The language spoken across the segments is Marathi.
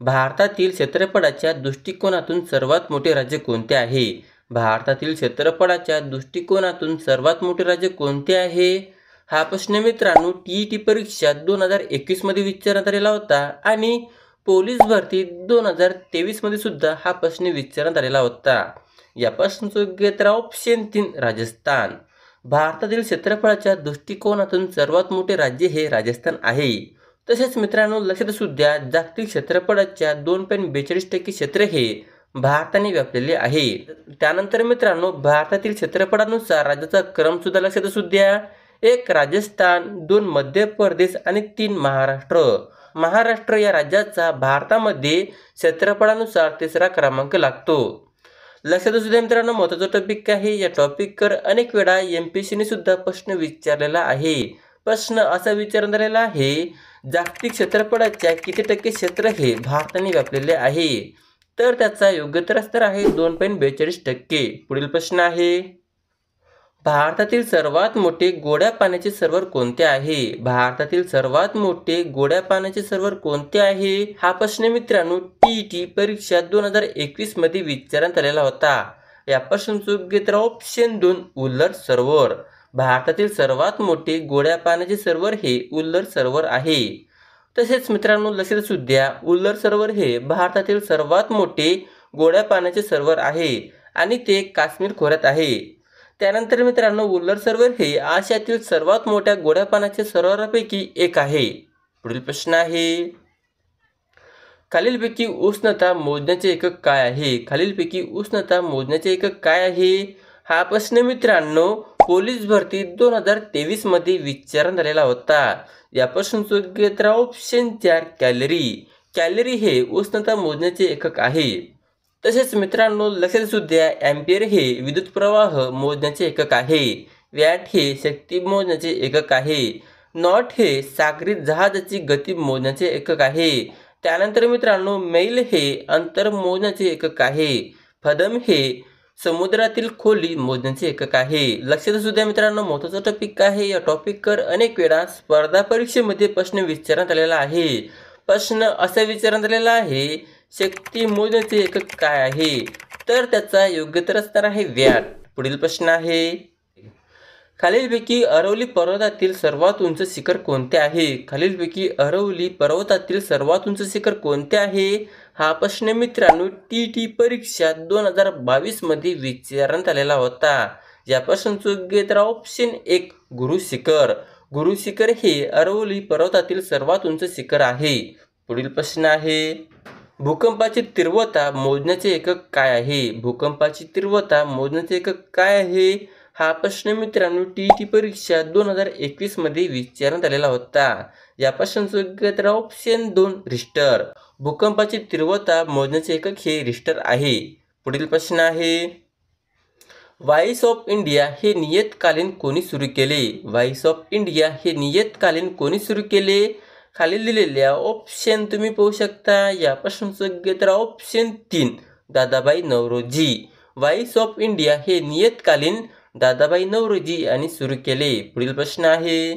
भारतातील क्षेत्रफळाच्या दृष्टिकोनातून सर्वात मोठे राज्य कोणते आहे? भारतातील क्षेत्रफळाच्या दृष्टिकोनातून सर्वात मोठे राज्य कोणते आहे? हा प्रश्न मित्रांनो TET परीक्षा 2021 मध्ये विचारण्यात आलेला होता आणि पोलीस भरती 2023 मध्ये सुद्धा हा प्रश्न विचारण्यात आलेला होता. या प्रश्नाचं योग्य उत्तर ऑप्शन 3 राजस्थान. भारतातील क्षेत्रफळाच्या दृष्टिकोनातून सर्वात मोठे राज्य हे राजस्थान आहे. तसेच मित्रांनो लक्षात असू द्या, जागतिक क्षेत्रफळाच्या 2.42% क्षेत्र हे भारताने व्यापलेले आहे. त्यानंतर मित्रांनो भारतातील क्षेत्रफळानुसार राज्याचा क्रम सुद्धा लक्षात असू द्या. 1 राजस्थान, 2 मध्य प्रदेश आणि 3 महाराष्ट्र. महाराष्ट्र या राज्याचा भारतामध्ये क्षेत्रफळानुसार 3रा क्रमांक लागतो. लक्षात असू द्या मित्रांनो महत्त्वाचा टॉपिक आहे. या टॉपिकवर अनेक वेळा MPSCने सुद्धा प्रश्न विचारलेला आहे. प्रश्न असा विचारण्यात आलेला आहे, जागतिक क्षेत्रफळाच्या किती टक्के क्षेत्र हे भारताने व्यापलेले आहे? तर त्याचा योग्य उत्तर असणार आहे 2.42%. पुढील प्रश्न आहे, भारतातील सर्वात मोठे गोड्या पाण्याचे सरोवर कोणते आहे? भारतातील सर्वात मोठे गोड्या पाण्याचे सरोवर कोणते आहे? हा प्रश्न मित्रांनो TET परीक्षा 2021 मध्ये विचारण्यात आलेला होता. या प्रश्नाचं योग्य उत्तर ऑप्शन 2 उल्लर सरोवर. भारतातील सर्वात मोठे गोड्या पाण्याचे सरोवर हे उल्लर सरोवर आहे. तसेच मित्रांनो लक्षात असू द्या, उल्लर सरोवर हे भारतातील सर्वात मोठे गोड्या पाण्याचे सरोवर आहे आणि ते काश्मीर खोऱ्यात आहे. त्यानंतर मित्रांनो उल्लर सरोवर हे आशियातील सर्वात मोठ्या गोड्या पाण्याच्या सरोवरापैकी एक आहे. पुढील प्रश्न आहे, खालीलपैकी उष्णता मोजण्याचे एकक काय आहे? खालीलपैकी उष्णता मोजण्याचे एकक काय आहे? हा प्रश्न मित्रांनो पोलीस भरती 2023 मध्ये विचारण्यात आलेला होता. या प्रश्नाचं योग्य उत्तर ऑप्शन 4 कॅलरी. कॅलरी हे उष्णता मोजण्याचे एकक आहे. तसेच मित्रांनो लक्षात असू द्या, एम्पियर हे विद्युत प्रवाह मोजण्याचे एकक आहे. वॅट हे शक्ती मोजण्याचे एकक आहे. नॉट हे सागरी जहाजाची गती मोजण्याचे एकक आहे. त्यानंतर मित्रांनो मैल हे अंतर मोजण्याचे एकक आहे. फदम हे समुद्रातील खोली मोजण्याचे एकक आहे. लक्षात असू द्या मित्रांनो महत्त्वाचा टॉपिक आहे. या टॉपिकवर अनेक वेळा स्पर्धा परीक्षेमध्ये प्रश्न विचारण्यात आलेला आहे. प्रश्न असा विचारण्यात आलेला आहे, शक्ती मोजण्याचे एकक काय आहे? तर त्याचा योग्य उत्तर असणार आहे वॅट. पुढील प्रश्न आहे, खालीलपैकी अरवली पर्वतातील सर्वात उंच शिखर कोणते आहे? खालीलपैकी अरवली पर्वतातील सर्वात उंच शिखर कोणते आहे? हा प्रश्न मित्रांनो TET परीक्षा 2022 मध्ये विचारण्यात आलेला होता. या प्रश्नाचं योग्य उत्तर ऑप्शन 1 गुरु शिखर. गुरु शिखर हे अरवली पर्वतातील सर्वात उंच शिखर आहे. पुढील प्रश्न आहे, भूकंपाची तीव्रता मोजण्याचे एकक काय आहे? भूकंपाची तीव्रता मोजण्याचे एकक काय आहे? हा प्रश्न मित्रांनो TET परीक्षा 2021 मध्ये विचारण्यात आलेला होता. या प्रश्नाचं योग्य उत्तर ऑप्शन 2 रिश्टर. भूकंपाची तीव्रता मोजण्याचे एकक हे रिश्टर आहे. पुढील प्रश्न आहे, व्हॉइस ऑफ इंडिया हे नियतकालीन कोणी सुरू केले? व्हॉइस ऑफ इंडिया हे नियतकालीन कोणी सुरू केले? खाली दिलेल्या ऑप्शन तुम्ही पाहू शकता. या प्रश्नाचं योग्य उत्तर option 3 Dadabhai Naoroji. Voice of India हे नियतकालीन दादाभाई नौरोजी यांनी सुरू केले. पुढील प्रश्न आहे,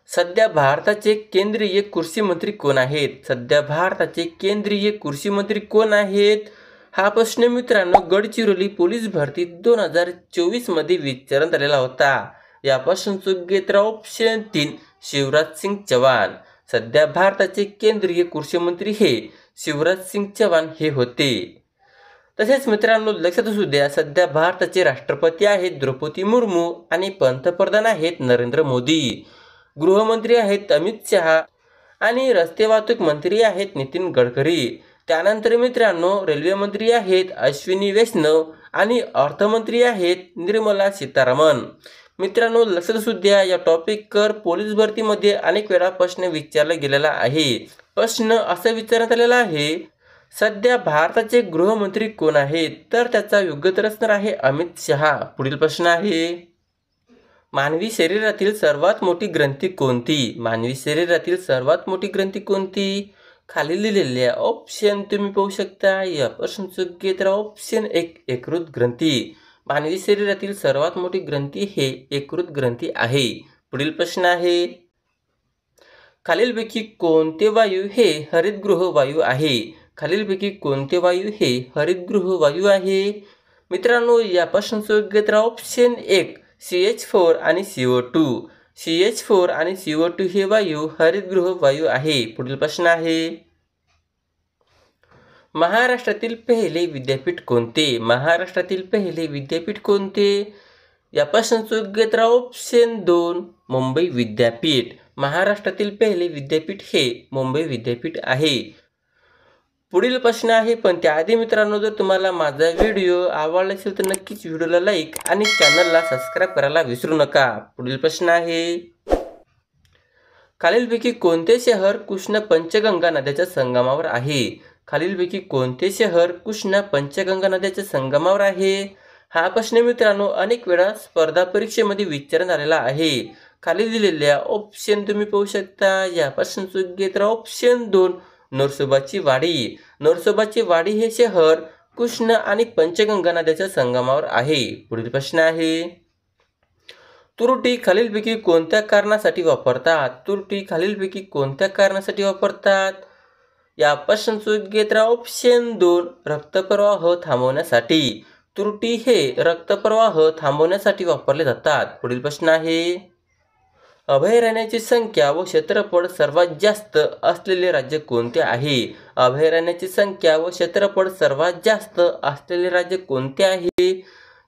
सध्या भारताचे केंद्रीय कृषी मंत्री कोण आहेत? सध्या भारताचे केंद्रीय कृषी मंत्री कोण आहेत? हा प्रश्न मित्रांनो गडचिरोली पोलीस भरती 2024 मध्ये विचारण्यात आलेला होता. या प्रश्नाचं योग्य उत्तर ऑप्शन 3 शिवराज सिंग चौहान. सध्या भारताचे केंद्रीय कृषी मंत्री हे शिवराज सिंग चौहान हे होते. तसेच मित्रांनो लक्षात असू द्या, सध्या भारताचे राष्ट्रपती आहेत द्रौपदी मुर्मू आणि पंतप्रधान आहेत नरेंद्र मोदी. गृहमंत्री आहेत अमित शहा आणि रस्ते वाहतूक मंत्री आहेत नितीन गडकरी. त्यानंतर मित्रांनो रेल्वे मंत्री आहेत अश्विनी वैष्णव आणि अर्थमंत्री आहेत निर्मला सीतारामन. मित्रांनो लक्षात असू द्या, या टॉपिकवर पोलीस भरतीमध्ये अनेक वेळा प्रश्न विचारला गेलेला आहे. प्रश्न असा विचारण्यात आलेला आहे, सध्या भारताचे गृहमंत्री कोण आहेत? तर त्याचा योग्य उत्तर असणार आहे अमित शहा. पुढील प्रश्न आहे, मानवी शरीरातील सर्वात मोठी ग्रंथी कोणती? मानवी शरीरातील सर्वात मोठी ग्रंथी कोणती? खाली दिलेल्या ऑप्शन तुम्ही पाहू शकता. या प्रश्नाचं योग्य उत्तर ऑप्शन 1 यकृत ग्रंथी. मानवी शरीरातील सर्वात मोठी ग्रंथी हे यकृत ग्रंथी आहे. पुढील प्रश्न आहे, खालीलपैकी कोणते वायू हे हरितगृह वायू आहे? खालीलपैकी कोणते वायू हे हरितगृह वायू आहे? मित्रांनो, यापासून योग्य उत्तर ऑप्शन 1 CH4 आणि CO2. CH4 आणि CO2 हे वायू हरितगृह वायू आहे. पुढील प्रश्न आहे, महाराष्ट्रातील पहिले विद्यापीठ कोणते? महाराष्ट्रातील पहिले विद्यापीठ कोणते? यापासून योग्य उत्तर ऑप्शन 2 मुंबई विद्यापीठ. महाराष्ट्रातील पहिले विद्यापीठ हे मुंबई विद्यापीठ आहे. पुढील प्रश्न आहे, पण त्याआधी मित्रांनो, जर तुम्हाला माझा व्हिडिओ आवडला असेल तर नक्कीच व्हिडिओला लाईक आणि चॅनलला सबस्क्राईब करायला विसरू नका. पुढील प्रश्न आहे, खालीलपैकी कोणते शहर कृष्ण पंचगंगा नद्याच्या संगमावर आहे? खालीलपैकी कोणते शहर कृष्ण पंचगंगा नद्याच्या संगमावर आहे? हा प्रश्न मित्रांनो अनेक वेळा स्पर्धा परीक्षेमध्ये विचारण्यात आलेला आहे. खाली दिलेल्या ऑप्शन तुम्ही पाहू शकता. यापासून योग्य उत्तर ऑप्शन 2 नरसोबाची वाडी. नरसोबाची वाडी हे शहर कृष्ण आणि पंचगंगा नद्याच्या संगमावर आहे. पुढील प्रश्न आहे, तुरटी खालीलपैकी कोणत्या कारणासाठी वापरतात? तुरटी खालीलपैकी कोणत्या कारणासाठी वापरतात? यापासून योग्य उत्तर ऑप्शन 2 रक्तप्रवाह थांबवण्यासाठी. तुरटी हे रक्तप्रवाह थांबवण्यासाठी वापरले जातात. पुढील प्रश्न आहे, अभयारण्याची संख्या व क्षेत्रफळ सर्वात जास्त असलेले राज्य कोणते आहे? अभयारण्याची संख्या व क्षेत्रफळ सर्वात जास्त असलेले राज्य कोणते आहे?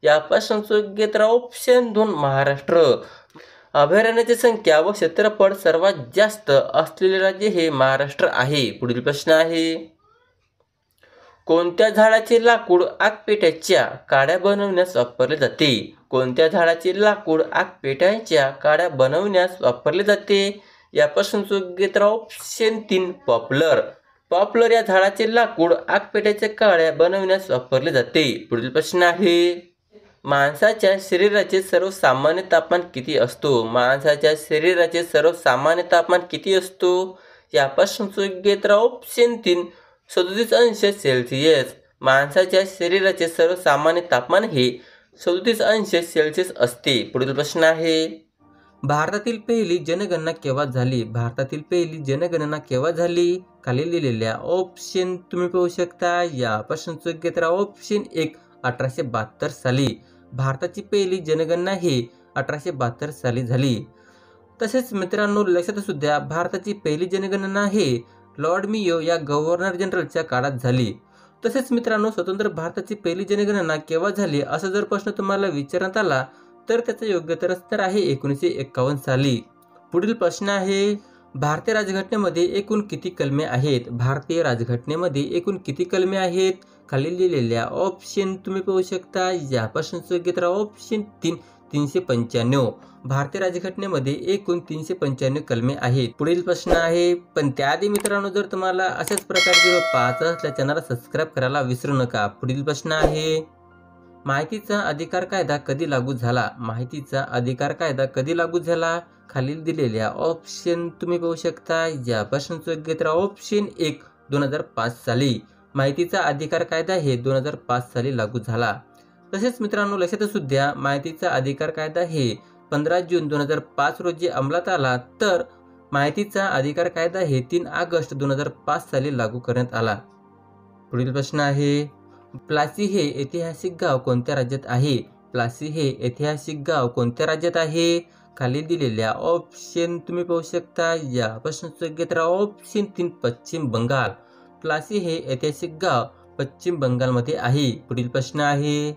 यापासून योग्य उत्तर ऑप्शन 2 महाराष्ट्र. अभयारण्याची संख्या व क्षेत्रफळ सर्वात जास्त असलेले राज्य हे महाराष्ट्र आहे. पुढील प्रश्न आहे, कोणत्या झाडाचे लाकूड आगपेट्याच्या काड्या बनवण्यास वापरले जाते? कोणत्या झाडाचे लाकूड आगपेट्याच्या काड्या बनवण्यास वापरले जाते? यापासून योग्य उत्तर ऑप्शन 3 पॉप्युलर. पॉप्युलर या झाडाचे लाकूड आगपेट्याच्या काड्या बनवण्यास वापरले जाते. पुढील प्रश्न आहे, माणसाच्या शरीराचे सर्वसामान्य तापमान किती असतो? माणसाच्या शरीराचे सर्वसामान्य तापमान किती असतो? यापासून योग्य उत्तर ऑप्शन 3 37 अंश सेल्सिअस. माणसाच्या शरीराचे सर्वसामान्य तापमान हे 37 अंश सेल्सिअस असते. पुढील प्रश्न आहे, भारतातील पहिली जनगणना केव्हा झाली? भारतातील पहिली जनगणना केव्हा झाली? खाली दिलेल्या ऑप्शन तुम्ही पाहू शकता. यापासून योग्य उत्तर ऑप्शन 1 1872 साली. भारताची पहिली जनगणना ही 1872 साली झाली. तसेच मित्रांनो लक्षात असू द्या, भारताची पहिली जनगणना हे लॉर्ड मेयो या गव्हर्नर जनरलच्या काळात झाली. तसेच मित्रांनो, स्वतंत्र भारताची पहिली जनगणना केव्हा झाली असा जर प्रश्न तुम्हाला विचारण्यात आला तर त्याचं योग्य उत्तर असणार आहे 1951 साली. पुढील प्रश्न आहे, भारतीय राज्यघटनेमध्ये एकूण किती कलमे आहेत? भारतीय राज्यघटनेमध्ये एकूण किती कलमे आहेत? खाली दिलेल्या ऑप्शन तुम्ही पाहू शकता. यापासून योग्य उत्तर ऑप्शन 3 395. भारतीय राज्यघटनेमध्ये एकूण 395 कलमे आहेत. पुढील प्रश्न आहे, पण त्याआधी मित्रांनो जर तुम्हाला अशाच प्रकारचे व्हिडिओ पाहत असल्यास चॅनलला सबस्क्राईब करायला विसरू नका. पुढील प्रश्न आहे, माहितीचा अधिकार कायदा कधी लागू झाला? माहितीचा अधिकार कायदा कधी लागू झाला? खालील दिलेल्या ऑप्शन तुम्ही पाहू शकता. यापासून योग्य उत्तर ऑप्शन 1 2005 साली. माहितीचा अधिकार कायदा हे 2005 साली लागू झाला. तसेच मित्रांनो लक्षात असू द्या, माहितीचा अधिकार कायदा हे 15 जून 2005 रोजी अंमलात आला, तर माहितीचा अधिकार कायदा हे 3 ऑगस्ट 2005 साली लागू करण्यात आला. पुढील प्रश्न आहे, प्लासी हे ऐतिहासिक गाव कोणत्या राज्यात आहे? प्लासी हे ऐतिहासिक गाव कोणत्या राज्यात आहे? खाली दिलेल्या ऑप्शन तुम्ही पाहू शकता. यापासून योग्य उत्तर ऑप्शन 3 पश्चिम बंगाल. प्लासी हे ऐतिहासिक गाव पश्चिम बंगालमध्ये आहे. पुढील प्रश्न आहे,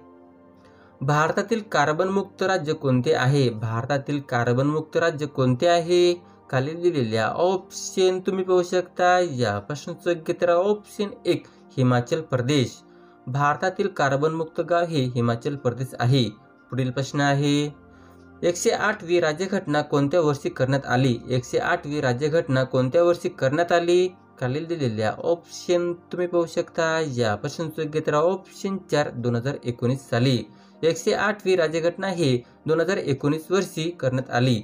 भारतातील कार्बन मुक्त राज्य कोणते आहे? भारतातील कार्बन मुक्त राज्य कोणते आहे? खाली दिलेल्या ऑप्शन तुम्ही पाहू शकता. यापासून योग्य उत्तर ऑप्शन 1 हिमाचल प्रदेश. भारतातील कार्बन मुक्त गाव हे हिमाचल प्रदेश आहे. पुढील प्रश्न आहे, 108वी राज्यघटना कोणत्या वर्षी करण्यात आली? 108वी राज्यघटना कोणत्या वर्षी करण्यात आली? खालील दिलेल्या ऑप्शन तुम्ही पाहू शकता. यापासून योग्य उत्तर ऑप्शन 4 2019 साली. 108वी राज्यघटना हे 2019 वर्षी करण्यात आली.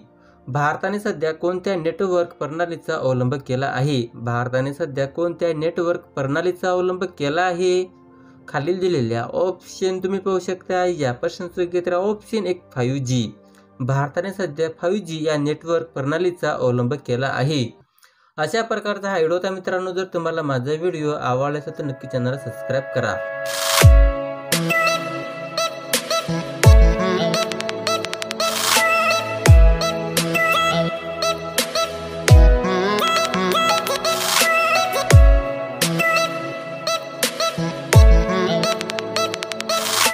भारताने सध्या कोणत्या नेटवर्क प्रणालीचा अवलंब केला आहे? भारताने सध्या कोणत्या नेटवर्क प्रणालीचा अवलंब केला आहे? खालील दिलेल्या ऑप्शन तुम्ही पाहू शकता. यापासून योग्य उत्तर ऑप्शन 1 5G. भारताने सध्या 5G या नेटवर्क प्रणालीचा अवलंब केला आहे. अशा प्रकारचा हा व्हिडिओ होता मित्रांनो. जर तुम्हाला माझा व्हिडिओ आवडला असेल तर नक्की चॅनलला सबस्क्राईब करा.